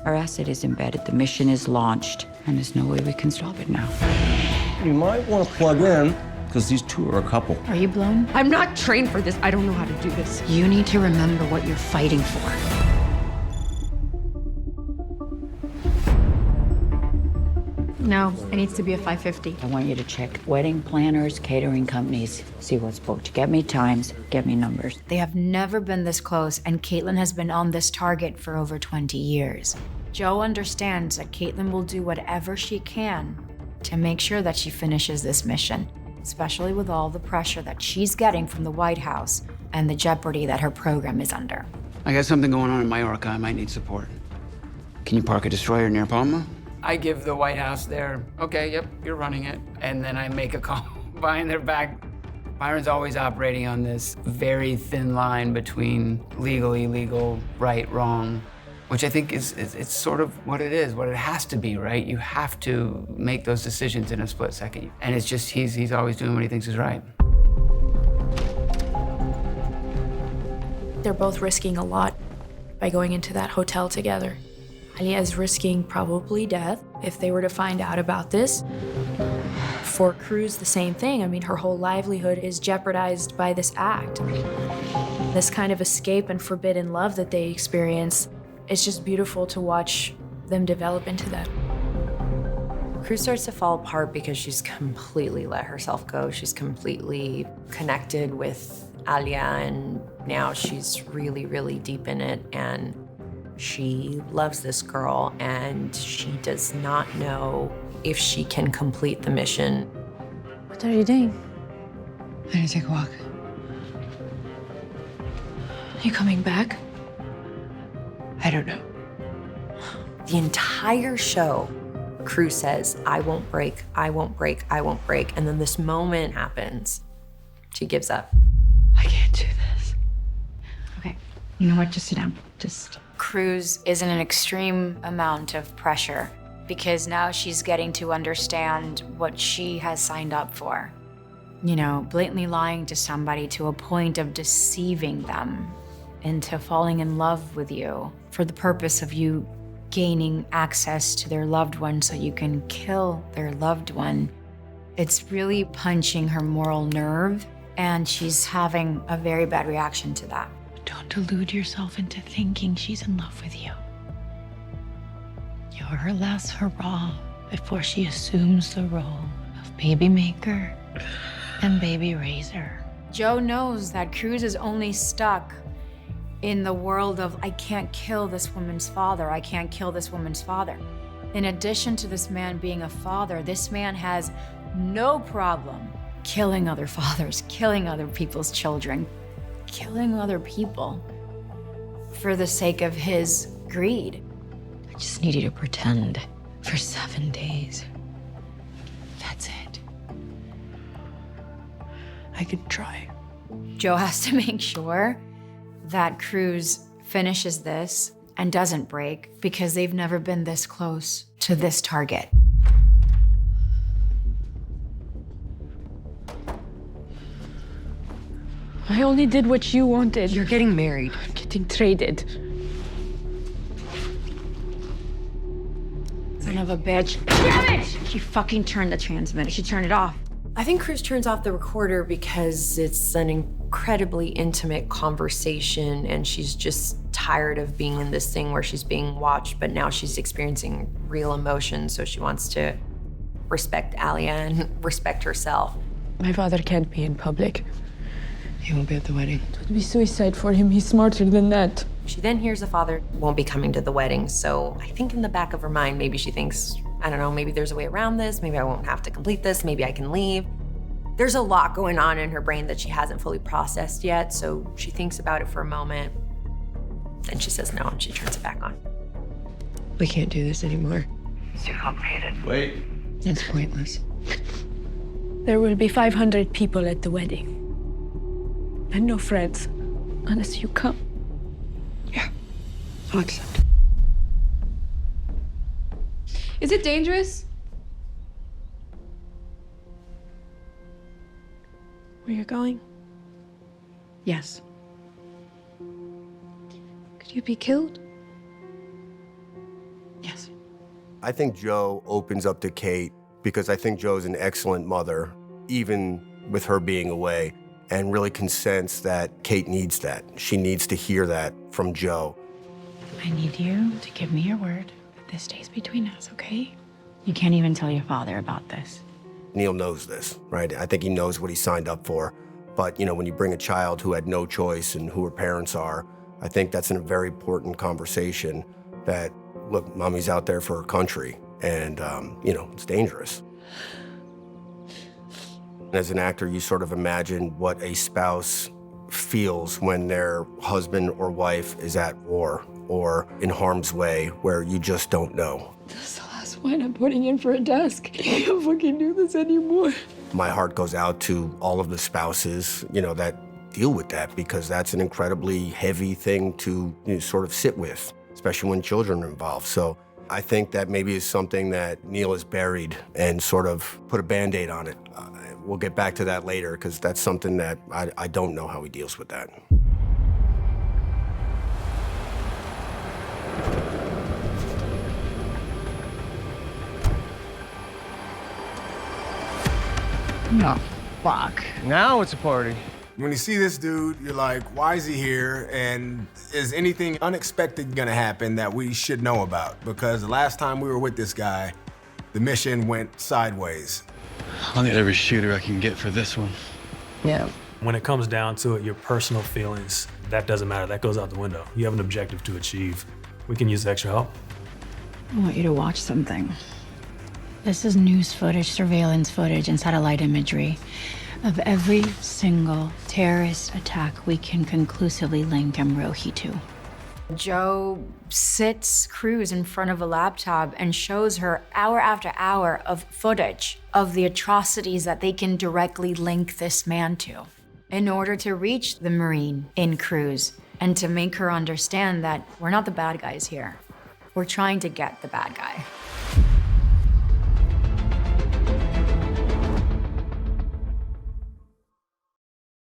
Our asset is embedded, the mission is launched, and there's no way we can stop it now. You might want to plug in, because these two are a couple. Are you blown? I'm not trained for this. I don't know how to do this. You need to remember what you're fighting for. No, it needs to be a 550. I want you to check wedding planners, catering companies, see what's booked. Get me times, get me numbers. They have never been this close, and Caitlin has been on this target for over 20 years. Joe understands that Caitlin will do whatever she can to make sure that she finishes this mission, especially with all the pressure that she's getting from the White House and the jeopardy that her program is under. I got something going on in Mallorca. I might need support. Can you park a destroyer near Palma? I give the White House their, okay, yep, you're running it. And then I make a call behind their back. Byron's always operating on this very thin line between legal, illegal, right, wrong, which I think it's sort of what it is, what it has to be, right? You have to make those decisions in a split second. And it's just, he's always doing what he thinks is right. They're both risking a lot by going into that hotel together. Aaliyah is risking probably death if they were to find out about this. For Cruz, the same thing. I mean, her whole livelihood is jeopardized by this act. This kind of escape and forbidden love that they experience, it's just beautiful to watch them develop into that. Cruz starts to fall apart because she's completely let herself go. She's completely connected with Aaliyah, and now she's really, really deep in it. And she loves this girl, and she does not know if she can complete the mission. What are you doing? I'm gonna take a walk. You coming back? I don't know. The entire show, Cruz says, I won't break, I won't break, I won't break. And then this moment happens. She gives up. I can't do this. Okay, you know what? Just sit down. Cruz is in an extreme amount of pressure because now she's getting to understand what she has signed up for. You know, blatantly lying to somebody to a point of deceiving them into falling in love with you for the purpose of you gaining access to their loved one so you can kill their loved one. It's really punching her moral nerve, and she's having a very bad reaction to that. Don't delude yourself into thinking she's in love with you. You're her last hurrah before she assumes the role of baby maker and baby raiser. Joe knows that Cruz is only stuck in the world of, I can't kill this woman's father, I can't kill this woman's father. In addition to this man being a father, this man has no problem killing other fathers, killing other people's children, killing other people for the sake of his greed. I just need you to pretend for 7 days. That's it. I could try. Joe has to make sure that Cruz finishes this and doesn't break because they've never been this close to this target. I only did what you wanted. You're getting married. I'm getting traded. Son of a bitch. Damn it! She fucking turned the transmitter. She turned it off. I think Cruz turns off the recorder because it's an incredibly intimate conversation, and she's just tired of being in this thing where she's being watched, but now she's experiencing real emotion, so she wants to respect Aaliyah and respect herself. My father can't be in public. He won't be at the wedding. It would be suicide for him. He's smarter than that. She then hears the father won't be coming to the wedding, so I think in the back of her mind, maybe she thinks, I don't know, maybe there's a way around this, maybe I won't have to complete this, maybe I can leave. There's a lot going on in her brain that she hasn't fully processed yet, so she thinks about it for a moment, then she says no, and she turns it back on. We can't do this anymore. It's too complicated. Wait. It's pointless. There will be 500 people at the wedding. And no friends, unless you come. Yeah, I'll accept. Is it dangerous? Where you're going? Yes. Could you be killed? Yes. I think Joe opens up to Kate because I think Joe's an excellent mother, even with her being away, and really can sense that Kate needs that. She needs to hear that from Joe. I need you to give me your word that this stays between us, okay? You can't even tell your father about this. Neal knows this, right? I think he knows what he signed up for. But, you know, when you bring a child who had no choice and who her parents are, I think that's a very important conversation that, look, mommy's out there for her country, and, you know, it's dangerous. As an actor, you sort of imagine what a spouse feels when their husband or wife is at war or in harm's way, where you just don't know. That's the last one I'm putting in for a desk. I can't fucking do this anymore. My heart goes out to all of the spouses, you know, that deal with that, because that's an incredibly heavy thing to, you know, sort of sit with, especially when children are involved. So I think that maybe is something that Neal has buried and sort of put a Band-Aid on it. We'll get back to that later, because that's something that I don't know how he deals with that. No, fuck. Now it's a party. When you see this dude, you're like, why is he here? And is anything unexpected gonna happen that we should know about? Because the last time we were with this guy, the mission went sideways. I'll need every shooter I can get for this one. Yeah. When it comes down to it, your personal feelings, that doesn't matter. That goes out the window. You have an objective to achieve. We can use extra help. I want you to watch something. This is news footage, surveillance footage, and satellite imagery of every single terrorist attack we can conclusively link Amrohi to. Joe sits Cruz in front of a laptop and shows her hour after hour of footage of the atrocities that they can directly link this man to in order to reach the Marine in Cruz and to make her understand that we're not the bad guys here. We're trying to get the bad guy.